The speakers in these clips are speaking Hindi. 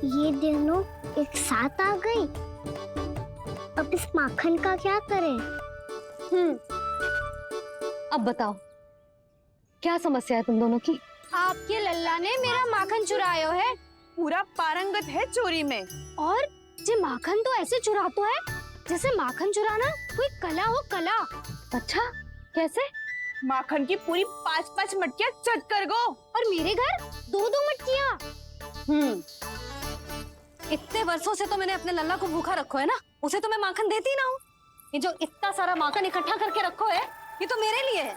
ये दोनों एक साथ आ गई। अब इस माखन का क्या करें? अब बताओ क्या समस्या है तुम दोनों की? आपके लल्ला ने मेरा माखन चुरायो है। पूरा पारंगत है चोरी में। और जे माखन तो ऐसे चुरातो है जैसे माखन चुराना कोई कला हो, कला। अच्छा कैसे? माखन की पूरी 5-5 मटकियां चट कर गो। और मेरे घर 2-2 मटकियां। इतने वर्षों से तो मैंने अपने लल्ला को भूखा रखो है ना, उसे तो मैं माखन देती ना हूँ। ये जो इतना सारा माखन इकट्ठा करके रखो है ये तो मेरे लिए है।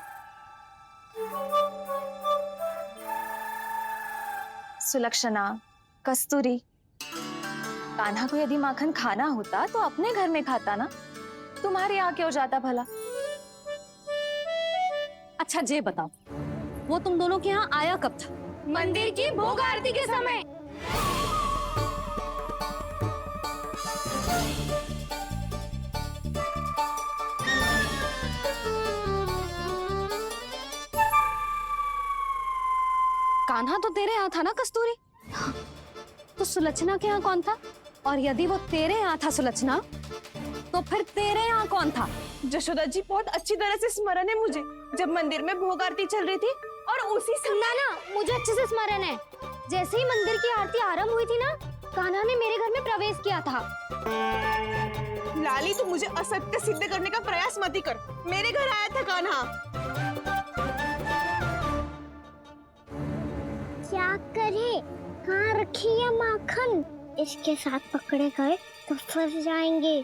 सुलक्षणा, कस्तूरी, कान्हा को यदि माखन खाना होता तो अपने घर में खाता ना, तुम्हारे यहाँ क्यों जाता भला? अच्छा ये बताओ वो तुम दोनों के यहाँ आया कब था? मंदिर की भोग आरती के समय। कान्हा तो तेरे यहाँ था ना कस्तूरी? तो सुलक्षणा के यहाँ कौन था? और यदि वो तेरे यहाँ था सुलक्षणा, तो फिर तेरे यहाँ कौन था? जशोदा जी बहुत अच्छी तरह से स्मरण है मुझे, जब मंदिर में भोग आरती चल रही थी और उसी समय ना मुझे अच्छे से स्मरण है। जैसे ही मंदिर की आरती आरंभ हुई थी ना, कान्हा ने मेरे घर में प्रवेश किया था। लाली तो मुझे असत्य सिद्ध करने का प्रयास मत ही कर। मेरे घर आया था कान्हा। क्या करे? कहाँ रखी है माखन? इसके साथ पकड़े गए तो फंस जाएंगे।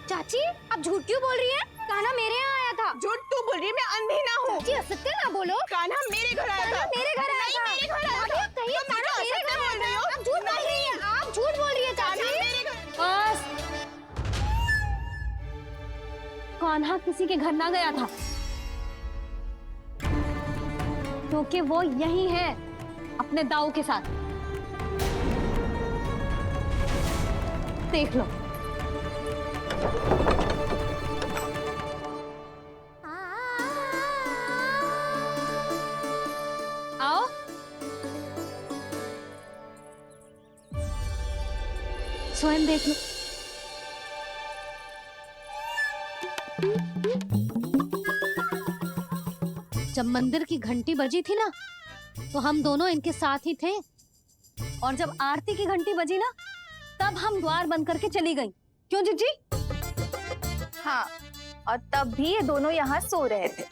चाची आप झूठ क्यों बोल रही हैं? कान्हा मेरे यहाँ आया था। झूठ तू बोल रही है, मैं अंधी ना हूँ। चाची असत्य ना बोलो। कान्हा मेरे घर आया था। मेरे घर आया था। मेरे घर आया था। कहिए तुम कान्हा मुझे मेरे घर असत्य बोल रही आया हो। था। आप झूठ बोल रही हैं। आप झूठ बोल रही है चाची। बस, कान्हा किसी के घर ना गया था, क्योंकि वो यही है अपने दाऊ के साथ। देख लो। आओ। स्वयं देख लो। जब मंदिर की घंटी बजी थी ना, तो हम दोनों इनके साथ ही थे, और जब आरती की घंटी बजी ना, तब हम द्वार बंद करके चली गई। क्यों जीजी? हाँ, और तब भी ये दोनों यहाँ सो रहे थे।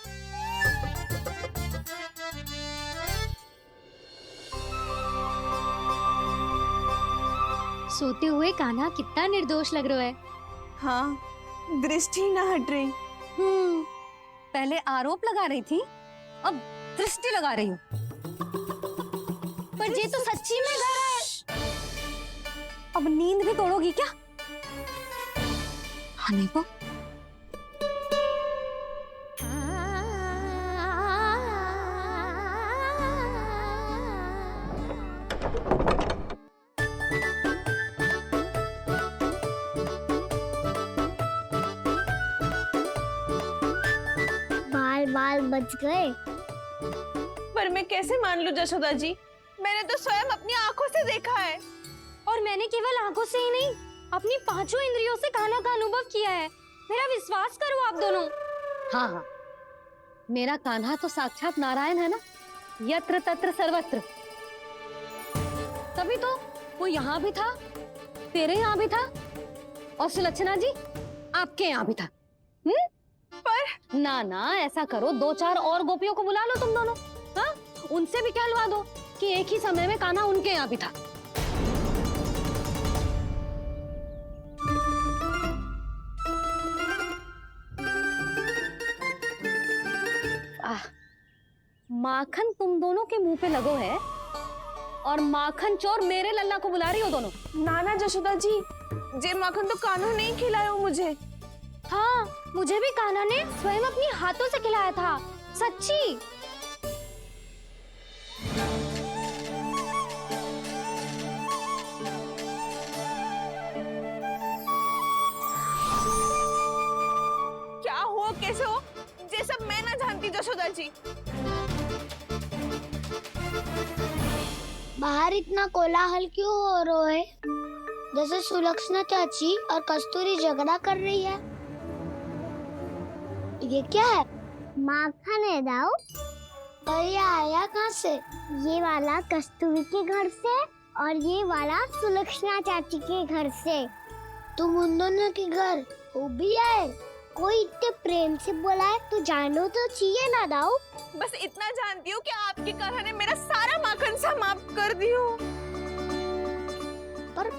सोते हुए कान्हा कितना निर्दोष लग रहा है। हाँ, दृष्टि ना हट रही। पहले आरोप लगा रही थी, अब दृष्टि लगा रही हूँ। पर ये तो सच्ची में घर है। अब नींद भी तोड़ोगी क्या? आने को। बाल बच गए। पर मैं कैसे मान लूं जशोदा जी? मैंने तो स्वयं अपनी आंखों से देखा है। और मैंने केवल आंखों से ही नहीं, अपनी 5 इंद्रियों से कान्हा का अनुभव किया है। मेरा विश्वास करो आप दोनों। हाँ हाँ, मेरा कान्हा तो साक्षात नारायण है ना, यत्र तत्र सर्वत्र। तभी तो वो यहाँ भी था, तेरे यहाँ भी था, और सुलक्षणा जी आपके यहाँ भी था। पर ना ना, ऐसा करो, 2-4 और गोपियों को बुला लो तुम दोनों। हाँ, उनसे भी कहलवा दो कि एक ही समय में कान्हा उनके यहाँ भी था। माखन तुम दोनों के मुंह पे लगो है, और माखन चोर मेरे लल्ला को बुला रही हो दोनों। नाना जशोदा जी, जे माखन तो कान्हा नहीं खिलाया मुझे। हाँ, मुझे भी कान्हा ने स्वयं अपनी हाथों से खिलाया था, सच्ची। क्या हो कैसे हो, ये सब मैं ना जानती जशोदा जी। बाहर इतना कोलाहल क्यों हो रहा है? जैसे सुलक्षणा चाची और कस्तूरी झगड़ा कर रही है। ये क्या है? माखन है दाऊ। और ये आया कहाँ से? ये वाला कस्तूरी के घर से और ये वाला सुलक्षणा चाची के घर से। तुम उन दोनों के घर वो भी आए? कोई इतने प्रेम से बोला है तो जानो तो चाहिए ना दाऊ। बस इतना जानती हूँ कि आपके कान्हा ने मेरा सारा माखन समाप्त कर दियो। पर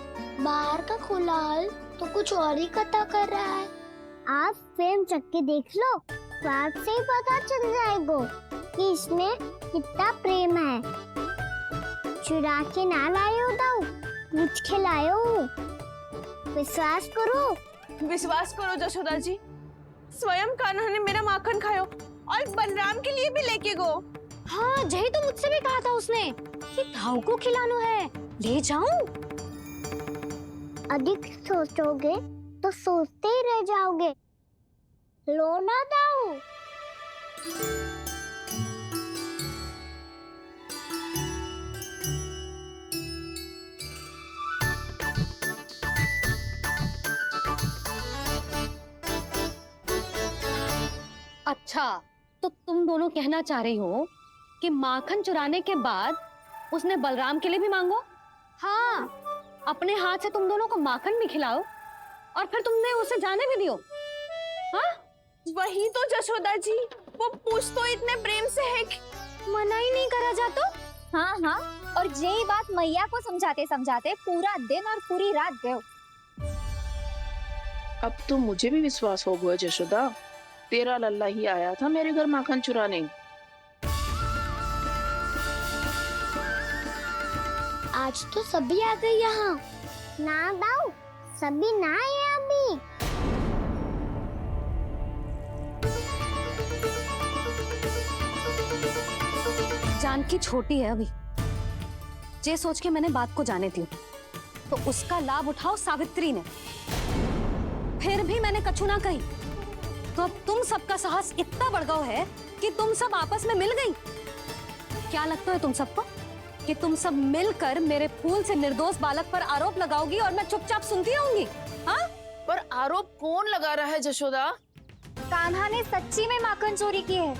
बाहर का कोलाहल तो कुछ और ही कथा कर रहा है। आप फिल्म चख के देख लो तो आपसे ही पता चल जाएगा कि इसमें कितना प्रेम है। चुरा के ना लायो दाऊ, पूछ के लायो। विश्वास करो जशोदा जी, स्वयं कान्हा ने मेरा माखन खायो और बलराम के लिए भी लेके गो। हाँ जही तो मुझसे भी कहा था उसने कि दाऊ को खिलाना है, ले जाऊं। अधिक सोचोगे तो सोचते ही रह जाओगे। लो ना दाऊ। अच्छा, तो तुम दोनों कहना चाह रही हो कि माखन चुराने के बाद उसने बलराम के लिए भी मांगो? हाँ, अपने हाथ से तुम दोनों को माखन भी खिलाओ और फिर तुमने उसे जाने भी दियो। हाँ? वही तो जशोदा जी, वो पूछ तो इतने प्रेम से है कि मना ही नहीं करा जाता। हाँ हाँ, और यही बात मैया को समझाते समझाते पूरा दिन और पूरी रात गयो। अब तो मुझे भी विश्वास हो गया जशोदा, तेरा लल्ला ही आया था मेरे घर माखन चुराने। आज तो सभी आ गए यहाँ। ना दाऊ, सभी ना आए अभी। जानकी छोटी है अभी, जे सोच के मैंने बात को जाने दी तो उसका लाभ उठाओ सावित्री ने। फिर भी मैंने कछु ना कही तो अब तुम सबका साहस इतना बढ़ गया है कि तुम सब आपस में मिल गई। क्या लगता है तुम सबको कि तुम सब मिलकर मेरे फूल से निर्दोष बालक पर आरोप लगाओगी और मैं चुपचाप सुनती रहूंगी? हाँ? पर आरोप कौन लगा रहा है जशोदा? कान्हा ने सच्ची में माखन चोरी की है।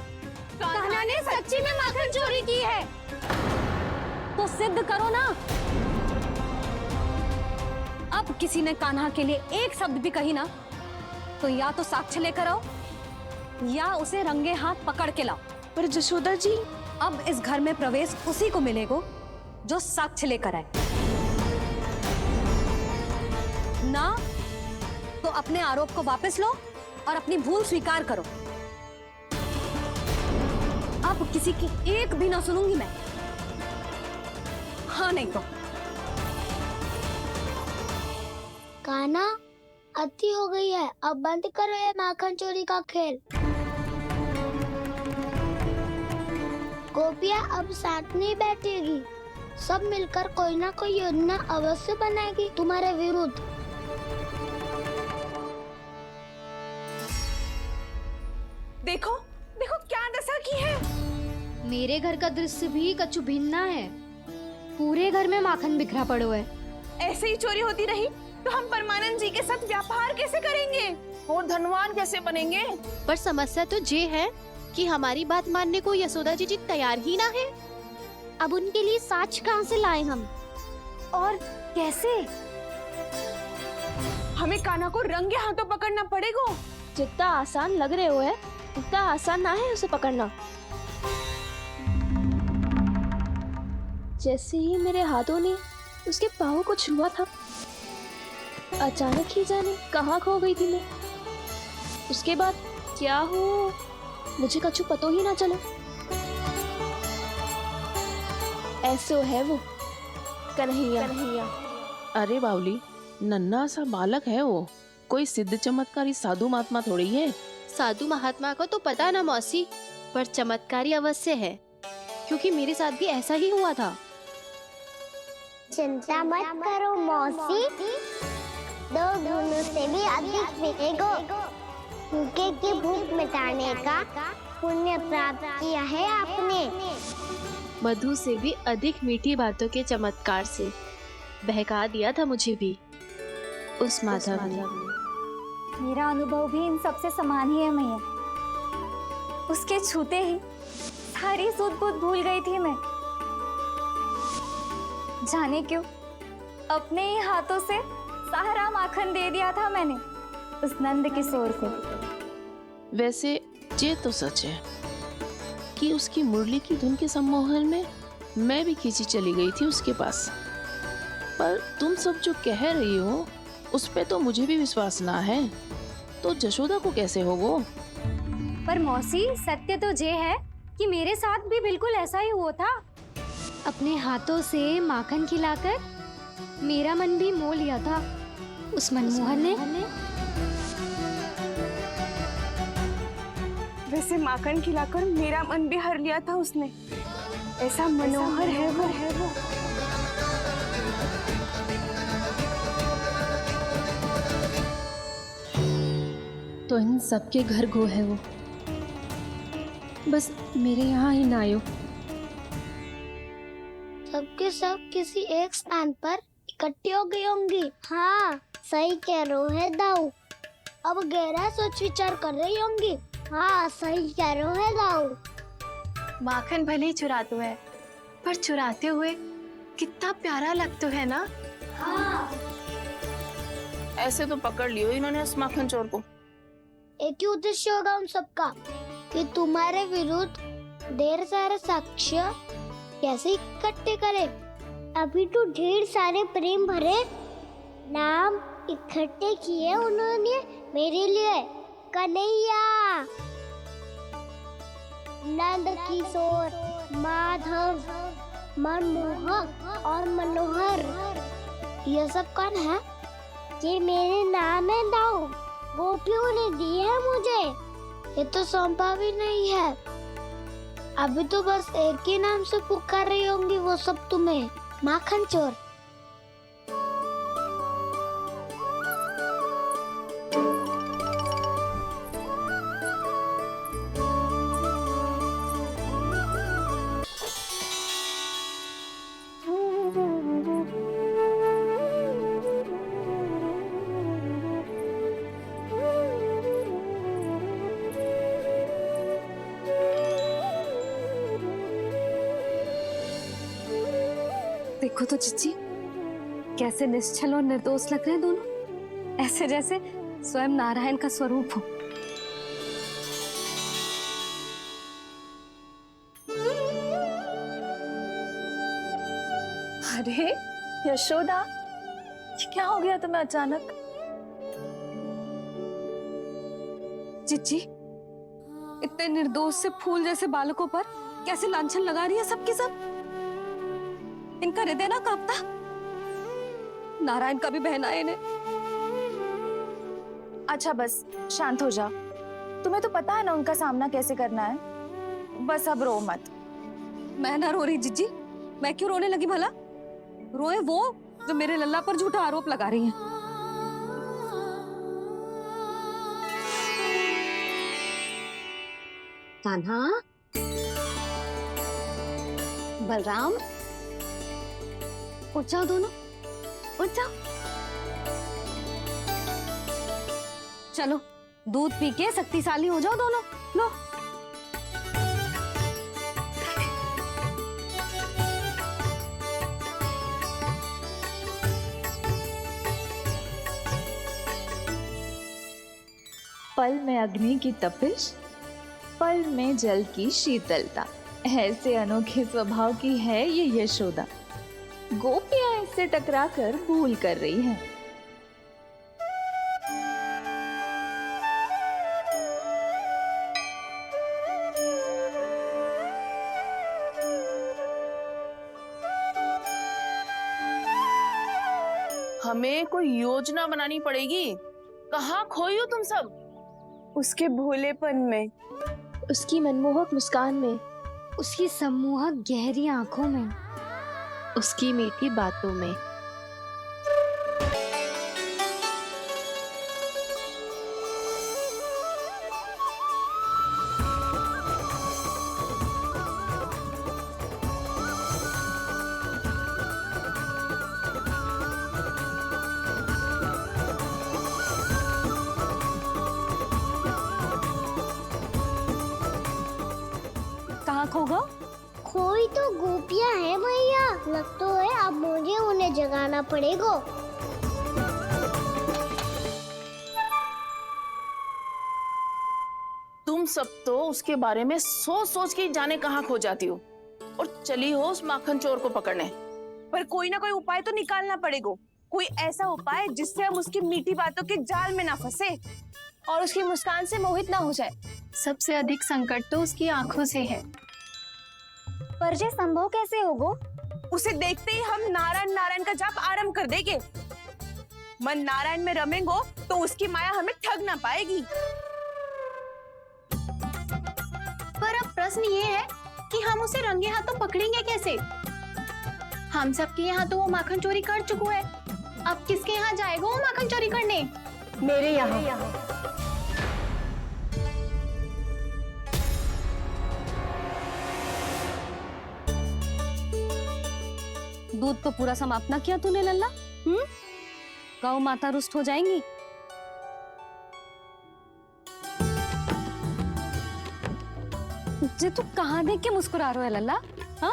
कान्हा ने सच्ची में माखन चोरी की है। तो सिद्ध करो ना। अब किसी ने कान्हा के लिए एक शब्द भी कही ना तो या तो साक्ष्य लेकर आओ या उसे रंगे हाथ पकड़ के लाओ। पर जशोदा जी, अब इस घर में प्रवेश उसी को मिलेगा जो साक्ष्य लेकर आए। ना तो अपने आरोप को वापस लो और अपनी भूल स्वीकार करो। अब किसी की एक भी ना सुनूंगी मैं। हाँ नहीं तो कान्हा, अति हो गई है, अब बंद करो ये माखन चोरी का खेल। गोपिया अब साथ नहीं बैठेगी, सब मिलकर कोई ना कोई योजना अवश्य बनाएगी तुम्हारे विरुद्ध। देखो देखो क्या दशा की है। मेरे घर का दृश्य भी कछु भिन्न है। पूरे घर में माखन बिखरा पड़ो है। ऐसे ही चोरी होती रही तो हम परमानंद जी के साथ व्यापार कैसे करेंगे और धनवान कैसे बनेंगे? पर समस्या तो ये है कि हमारी बात मानने को यशोदा जी तैयार ही ना है। अब उनके लिए साक्ष्य कहाँ से लाएं हम, और कैसे? हमें कान्हा को रंगे हाथों पकड़ना पड़ेगा। जितना आसान लग रहे हो है उतना आसान ना है उसे पकड़ना। जैसे ही मेरे हाथों ने उसके पाँव को छुआ था, अचानक ही जाने कहाँ खो गई थी मैं। उसके बाद क्या हो मुझे कछु पतो ही ना चला। ऐसे है वो कन्हैया। अरे बावली, नन्हा सा बालक है वो, कोई सिद्ध चमत्कारी साधु महात्मा थोड़ी है। साधु महात्मा को तो पता ना मौसी, पर चमत्कारी अवश्य है, क्योंकि मेरे साथ भी ऐसा ही हुआ था। चिंता मत करो मौसी, 2 गुणों से भी अधिक मिलेगा। भूखे की भूख मिटाने का पुण्य प्राप्त किया है आपने। मधु से भी अधिक मीठी बातों के चमत्कार से बहका दिया था मुझे भी उस माधव ने। मेरा अनुभव भी इन सबसे समान ही है मैया। उसके छूते ही सारी सूध बूध भूल गई थी मैं। जाने क्यों अपने ही हाथों से सारा माखन दे दिया था मैंने उस नंद किशोर को। वैसे ये तो सच है कि उसकी मुरली की धुन के सम्मोहन में मैं भी खींची चली गई थी उसके पास। पर तुम सब जो कह रही हो उस पे तो मुझे भी विश्वास ना है, तो जशोदा को कैसे हो वो? पर मौसी सत्य तो ये है कि मेरे साथ भी बिल्कुल ऐसा ही हुआ था। अपने हाथों से माखन खिलाकर मेरा मन भी मोह लिया था उस मनमोहन ने। वैसे माखन खिलाकर मेरा मन भी हर लिया था उसने। ऐसा मनोहर है वो। तो इन सबके घर गो है वो, बस मेरे यहाँ ही ना आयो। सबके सब किसी एक स्थान पर इकट्ठी हो गई होंगी। हाँ सही कह रहे है दाऊ। अब गहरा सोच विचार कर रही होंगी। हाँ सही कह रहे है दाऊ। माखन भले ही चुराते है, पर चुराते हुए कितना प्यारा लगता है ना। ऐसे तो पकड़ लियो इन्होंने उस माखन चोर को। एक ही उद्देश्य होगा उन सबका कि तुम्हारे विरुद्ध ढेर सारे साक्ष्य कैसे इकट्ठे करे। अभी तो ढेर सारे प्रेम भरे नाम इकट्ठे किए उन्होंने मेरे लिए। कन्हैया, नंद किशोर, माधव, मनमोहक और मनोहर, ये सब कौन है? ये मेरे नाम है दाऊ। गोपियों ने दी है मुझे, ये तो सौंपा भी नहीं है। अभी तो बस एक ही नाम से पुकार रही होंगी वो सब तुम्हें, माखन चोर। देखो तो चिच्ची, कैसे निश्चल और निर्दोष लग रहे हैं दोनों, ऐसे जैसे स्वयं नारायण का स्वरूप हो। अरे यशोदा, ये क्या हो गया तुम्हें अचानक? चिच्ची, इतने निर्दोष से फूल जैसे बालकों पर कैसे लांछन लगा रही है सबके सब। इनका हृदय ना कांपता? नारायण का भी बहना है इन्हें। अच्छा बस शांत हो जा। तुम्हें तो पता है ना उनका सामना कैसे करना है। बस अब रो मत। मैं ना रो रही जिज्जी, मैं क्यों रोने लगी भला? रोए वो जो मेरे लल्ला पर झूठा आरोप लगा रही हैं। कान्हा, बलराम, उठ जाओ दोनों, उठ जाओ। चलो दूध पी के शक्तिशाली हो जाओ दोनों। लो। पल में अग्नि की तपिश, पल में जल की शीतलता, ऐसे अनोखे स्वभाव की है ये यशोदा। गोपियां इससे टकराकर भूल कर रही हैं। हमें कोई योजना बनानी पड़ेगी। कहाँ खोई हो तुम सब? उसके भोलेपन में, उसकी मनमोहक मुस्कान में, उसकी सम्मोहक गहरी आंखों में, उसकी मीठी बातों में। जगाना पड़ेगा। तुम सब तो उसके बारे में सोच सोच के जाने कहाँ खो जाती हो और चली हो उस माखन चोर को पकड़ने। पर कोई ना कोई उपाय तो निकालना पड़ेगा, कोई ऐसा उपाय जिससे हम उसकी मीठी बातों के जाल में ना फंसे और उसकी मुस्कान से मोहित ना हो जाए। सबसे अधिक संकट तो उसकी आंखों से है। पर ये संभव कैसे होगा? उसे देखते ही हम नारायण नारायण का जाप आरंभ कर देंगे। मन नारायण में रमेंगो तो उसकी माया हमें ठग ना पाएगी। पर अब प्रश्न ये है कि हम उसे रंगे हाथों पकड़ेंगे कैसे? हम सबके यहाँ तो वो माखन चोरी कर चुका है, अब किसके यहाँ जाएगा वो माखन चोरी करने? मेरे यहाँ। दूध तो पूरा समाप्त ना किया तूने लल्ला। गौ माता रुष्ट हो जाएंगी। जे तू कहाँ देख के मुस्कुरा रहे हो लल्ला? हाँ,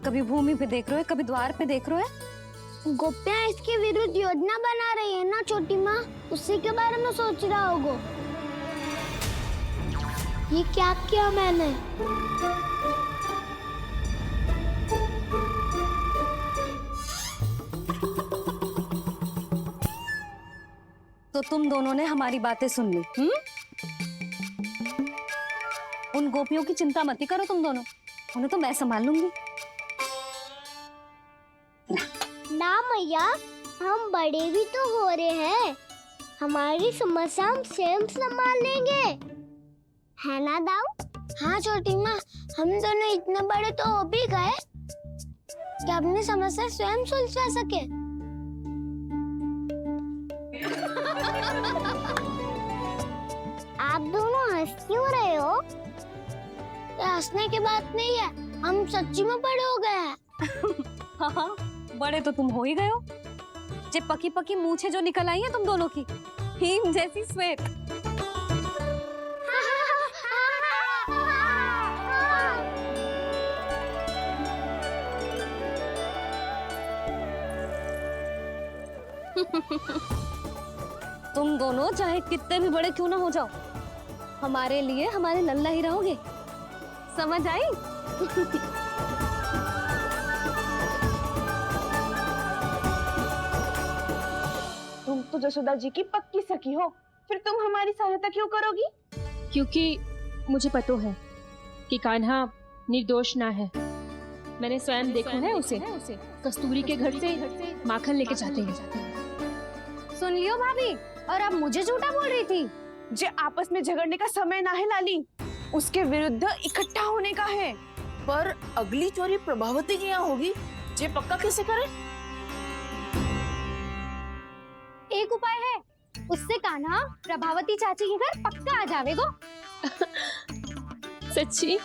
कभी भूमि पे देख रहे हो, कभी द्वार पे देख रहे हो। गोपियाँ इसके विरुद्ध योजना बना रही है ना छोटी माँ, उसी के बारे में सोच रहा होगा। ये क्या किया मैंने? तो तुम दोनों ने हमारी बातें सुन ली। उन गोपियों की चिंता मत करो तुम दोनों, उन्हें तो मैं संभाल लूंगी। ना मैया, हम बड़े भी तो हो रहे हैं, हमारी समस्या हम स्वयं संभाल लेंगे, है ना दाऊ? हाँ छोटी माँ, हम दोनों इतने बड़े तो हो भी गए कि अपनी समस्या स्वयं सुलझा सके। आप दोनों हंस क्यों रहे हो? ये हंसने की बात नहीं है, हम सच्ची में बड़े हो गए हैं। हाँ, बड़े तो तुम हो ही गए हो। जे पकी पकी मूछें जो निकल आई हैं तुम दोनों की, हिम जैसी श्वेत। तुम दोनों चाहे कितने भी बड़े क्यों ना हो जाओ, हमारे लिए हमारे लल्ला ही रहोगे, समझ आई? तुम तो जसोदा जी की पक्की सखी हो, फिर तुम हमारी सहायता क्यों करोगी? क्योंकि मुझे पता है कि कान्हा निर्दोष ना है। मैंने स्वयं देखा है उसे कस्तूरी के घर से माखन लेके जाते हैं। सुन लियो भाभी, और अब मुझे झूठा बोल रही थी। जे आपस में झगड़ने का समय ना है लाली, उसके विरुद्ध इकट्ठा होने का है। पर अगली चोरी प्रभावती की यहाँ होगी, जे पक्का कैसे करे? एक उपाय है, उससे कान्हा प्रभावती चाची के घर पक्का आ जावेगो। सच्ची?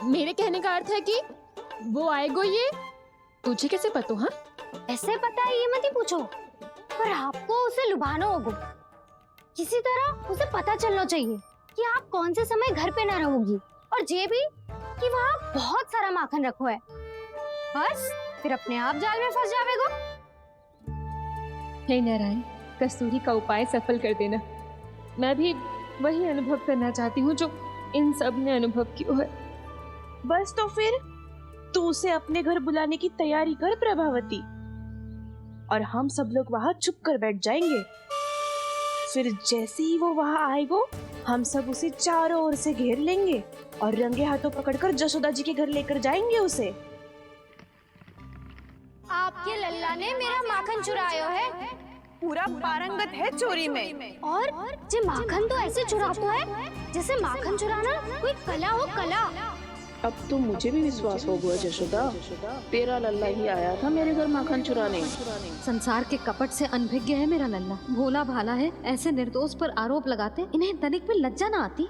मेरे कहने का अर्थ है कि वो आएगो। ये तुझे कैसे पता? हाँ, ऐसे पता है ये मत ही पूछो, पर आपको उसे लुभाना होगा। किसी तरह उसे पता चलना चाहिए कि आप कौन से समय घर पे ना रहोगी, और ये भी कि वहाँ बहुत सारा माखन रखो है। बस फिर अपने आप जाल में फंस जावेगो। हे नारायण, कस्तूरी का उपाय सफल कर देना। मैं भी वही अनुभव करना चाहती हूँ जो इन सब ने अनुभव किया है। बस तो फिर तू उसे अपने घर बुलाने की तैयारी कर प्रभावती, और हम सब लोग वहाँ छुप कर बैठ जाएंगे। फिर जैसे ही वो वहाँ आएगो, हम सब उसे चारों ओर से घेर लेंगे और रंगे हाथों पकड़कर जसोदा जी के घर लेकर जाएंगे उसे। आपके लल्ला ने मेरा माखन चुराया है, पूरा पारंगत है चोरी में। और जे माखन तो ऐसे चुराता है जैसे माखन चुराना कोई कला हो, कला। अब तो मुझे भी विश्वास हो गया जशोदा, तेरा लल्ला ही आया था मेरे घर माखन चुराने। संसार के कपट से अनभिज्ञ है मेरा लल्ला, भोला भाला है। ऐसे निर्दोष पर आरोप लगाते इन्हें तनिक भी लज्जा ना आती।